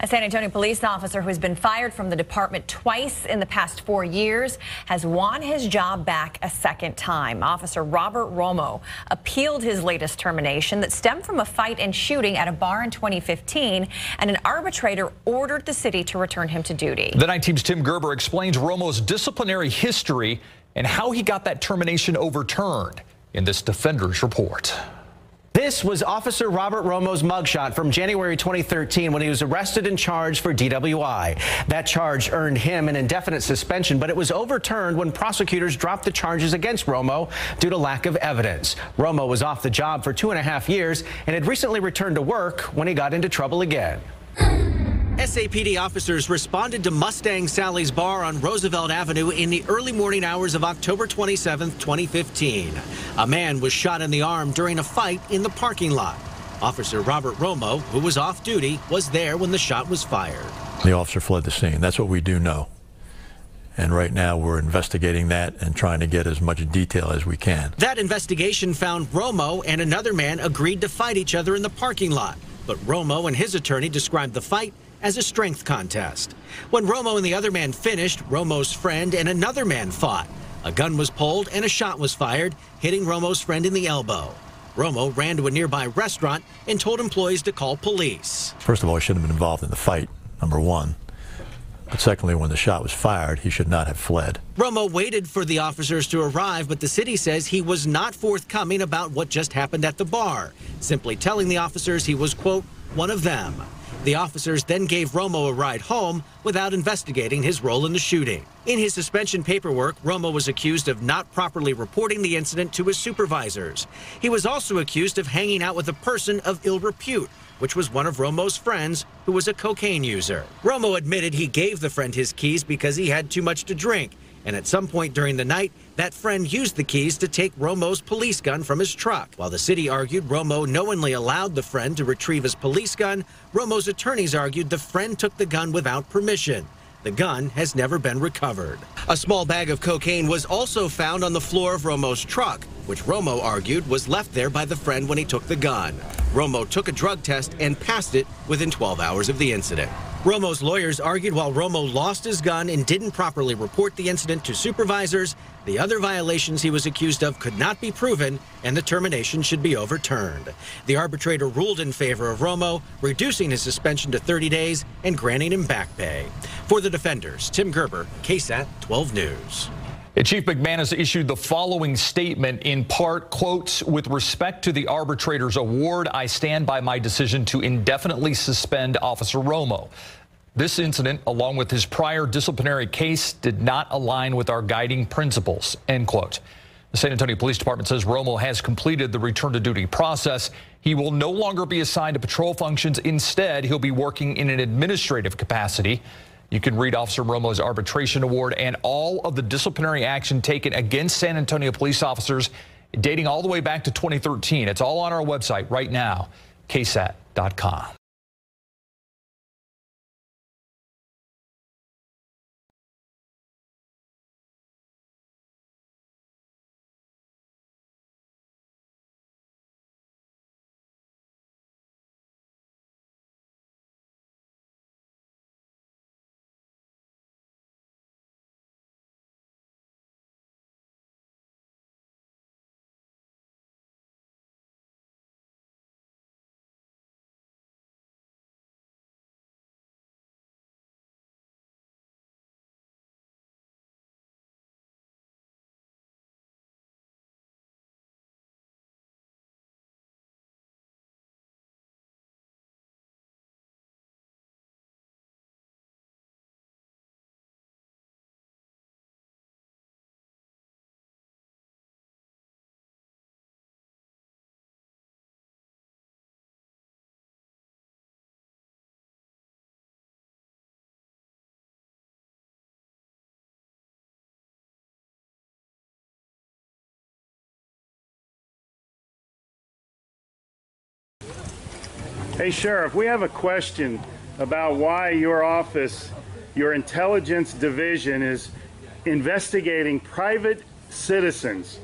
A San Antonio police officer who has been fired from the department twice in the past 4 years has won his job back a second time. Officer Robert Romo appealed his latest termination that stemmed from a fight and shooting at a bar in 2015, and an arbitrator ordered the city to return him to duty. The Night Team's Tim Gerber explains Romo's disciplinary history and how he got that termination overturned in this Defenders report. This was Officer Robert Romo's mugshot from January 2013 when he was arrested and charged for DWI. That charge earned him an indefinite suspension, but it was overturned when prosecutors dropped the charges against Romo due to lack of evidence. Romo was off the job for 2.5 years and had recently returned to work when he got into trouble again. SAPD officers responded to Mustang Sally's bar on Roosevelt Avenue in the early morning hours of October 27, 2015. A man was shot in the arm during a fight in the parking lot. Officer Robert Romo, who was off duty, was there when the shot was fired. The officer fled the scene. That's what we do know. And right now we're investigating that and trying to get as much detail as we can. That investigation found Romo and another man agreed to fight each other in the parking lot. But Romo and his attorney described the fight as a strength contest. When Romo and the other man finished, Romo's friend and another man fought. A gun was pulled and a shot was fired, hitting Romo's friend in the elbow. Romo ran to a nearby restaurant and told employees to call police. First of all, he shouldn't have been involved in the fight, number one. But secondly, when the shot was fired, he should not have fled. Romo waited for the officers to arrive, but the city says he was not forthcoming about what just happened at the bar, simply telling the officers he was, quote, one of them. The officers then gave Romo a ride home without investigating his role in the shooting. In his suspension paperwork, Romo was accused of not properly reporting the incident to his supervisors. He was also accused of hanging out with a person of ill repute, which was one of Romo's friends who was a cocaine user. Romo admitted he gave the friend his keys because he had too much to drink. And at some point during the night, that friend used the keys to take Romo's police gun from his truck. While the city argued Romo knowingly allowed the friend to retrieve his police gun, Romo's attorneys argued the friend took the gun without permission. The gun has never been recovered. A small bag of cocaine was also found on the floor of Romo's truck, which Romo argued was left there by the friend when he took the gun. Romo took a drug test and passed it within 12 hours of the incident. Romo's lawyers argued while Romo lost his gun and didn't properly report the incident to supervisors, the other violations he was accused of could not be proven and the termination should be overturned. The arbitrator ruled in favor of Romo, reducing his suspension to 30 days and granting him back pay. For the Defenders, Tim Gerber, KSAT 12 News. Chief McManus issued the following statement, in part, quotes, with respect to the arbitrator's award, I stand by my decision to indefinitely suspend Officer Romo. This incident, along with his prior disciplinary case, did not align with our guiding principles, end quote. The San Antonio Police Department says Romo has completed the return to duty process. He will no longer be assigned to patrol functions. Instead, he'll be working in an administrative capacity. You can read Officer Romo's arbitration award and all of the disciplinary action taken against San Antonio police officers dating all the way back to 2013. It's all on our website right now, ksat.com. Hey, Sheriff, we have a question about why your office, your intelligence division, is investigating private citizens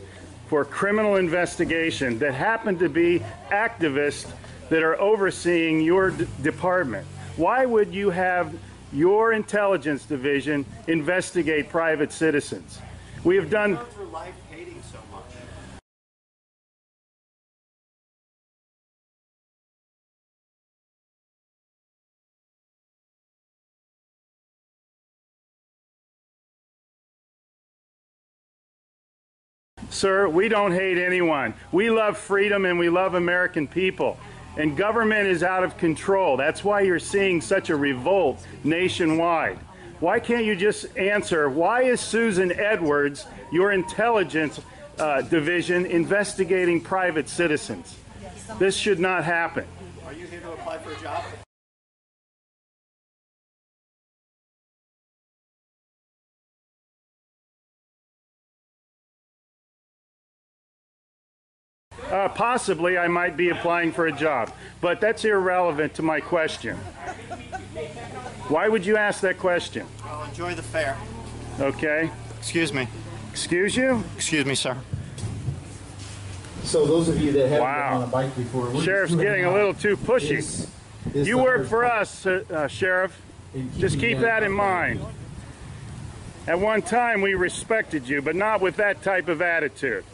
for criminal investigation that happen to be activists that are overseeing your department. Why would you have your intelligence division investigate private citizens? We have done... for life hating so much. Sir, we don't hate anyone. We love freedom and we love American people. And government is out of control. That's why you're seeing such a revolt nationwide. Why can't you just answer, why is Susan Edwards, your intelligence division, investigating private citizens? This should not happen. Are you here to apply for a job? Possibly I might be applying for a job, but that's irrelevant to my question. Why would you ask that question? Well, enjoy the fair. Okay. Excuse me. Excuse you? Excuse me, sir. So those of you that haven't Wow. been on a bike before, we're Sheriff's just getting a little too pushy. is You the work hard for part us, Sheriff. in Just keeping keep them that in mind. At one time we respected you, but not with that type of attitude.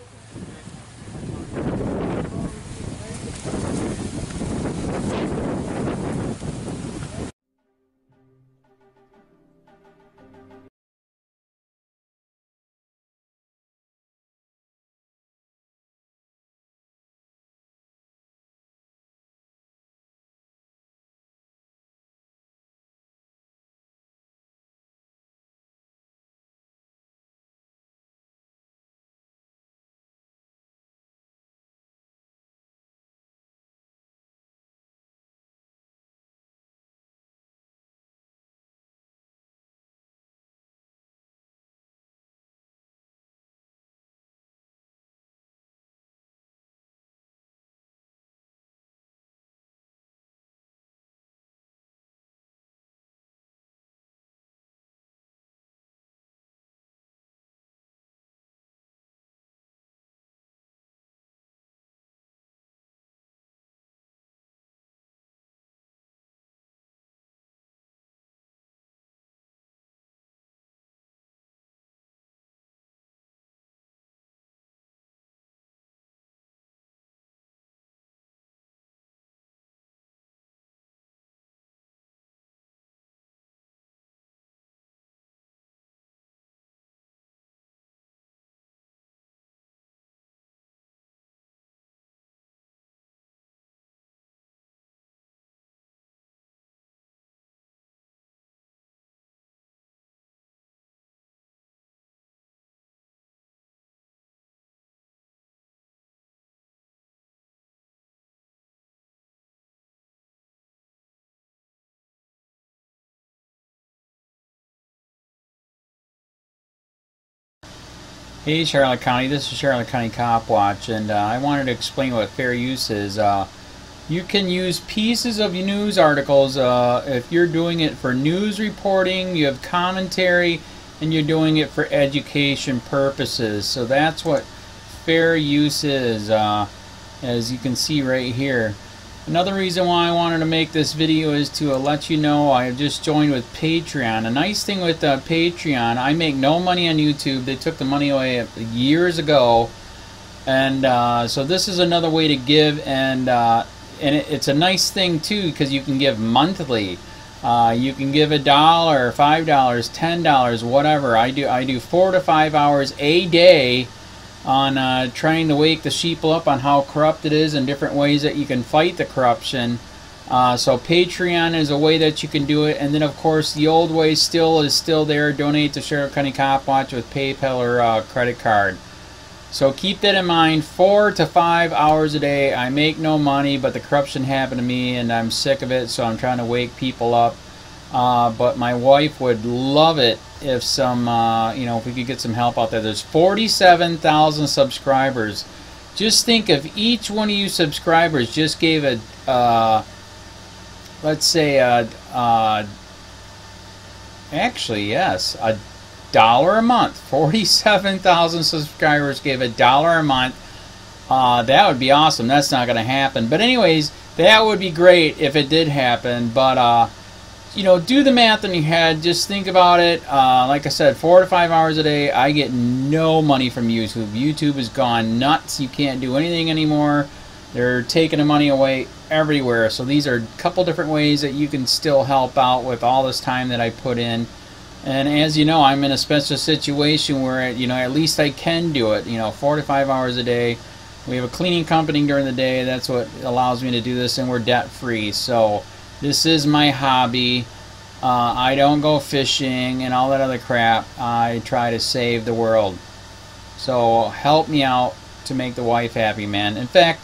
Hey Charlotte County, this is Charlotte County Cop Watch, and I wanted to explain what fair use is. You can use pieces of news articles if you're doing it for news reporting, you have commentary, and you're doing it for education purposes. So that's what fair use is, as you can see right here. Another reason why I wanted to make this video is to let you know I have just joined with Patreon. A nice thing with Patreon, I make no money on YouTube. They took the money away years ago, and so this is another way to give, and it's a nice thing too because you can give monthly. You can give $1, $5, $10, whatever. I do 4 to 5 hours a day on trying to wake the sheeple up on how corrupt it is and different ways that you can fight the corruption. So Patreon is a way that you can do it, and then of course the old way is still there. Donate to Sheriff County Cop Watch with PayPal or credit card. So keep that in mind. 4 to 5 hours a day. I make no money, but the corruption happened to me and I'm sick of it, so I'm trying to wake people up. But my wife would love it if if we could get some help out there. There's 47,000 subscribers. Just think if each one of you subscribers just gave let's say actually yes, $1 a month. 47,000 subscribers gave $1 a month. That would be awesome. That's not going to happen. But anyways, that would be great if it did happen. But you know, do the math in your head. Just think about it. Like I said, 4 to 5 hours a day. I get no money from YouTube. YouTube has gone nuts. You can't do anything anymore. They're taking the money away everywhere. So these are a couple different ways that you can still help out with all this time that I put in. And as you know, I'm in a special situation where, you know, at least I can do it. You know, 4 to 5 hours a day. We have a cleaning company during the day. That's what allows me to do this, and we're debt free. So this is my hobby. I don't go fishing and all that other crap. I try to save the world. So help me out to make the wife happy, man. In fact,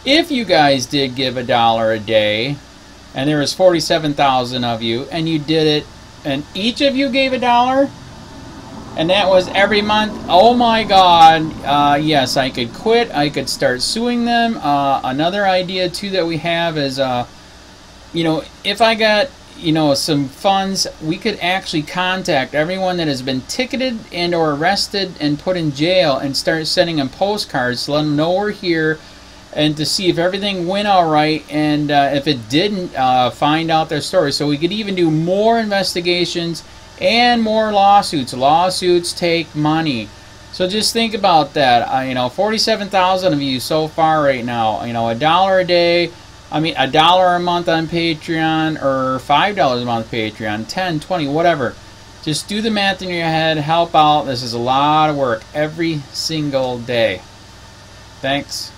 if you guys did give $1 a day, and there was 47,000 of you, and you did it, and each of you gave $1, and that was every month, oh my God, yes, I could quit. I could start suing them. Another idea too that we have is, you know, if I got, you know, some funds, we could actually contact everyone that has been ticketed and or arrested and put in jail and start sending them postcards to let them know we're here, and to see if everything went all right, and if it didn't, find out their story. So we could even do more investigations and more lawsuits. Lawsuits take money. So just think about that. You know, 47,000 of you so far right now. You know, $1 a day. I mean, $1 a month on Patreon, or $5 a month Patreon, 10, 20, whatever. Just do the math in your head. Help out. This is a lot of work every single day. Thanks.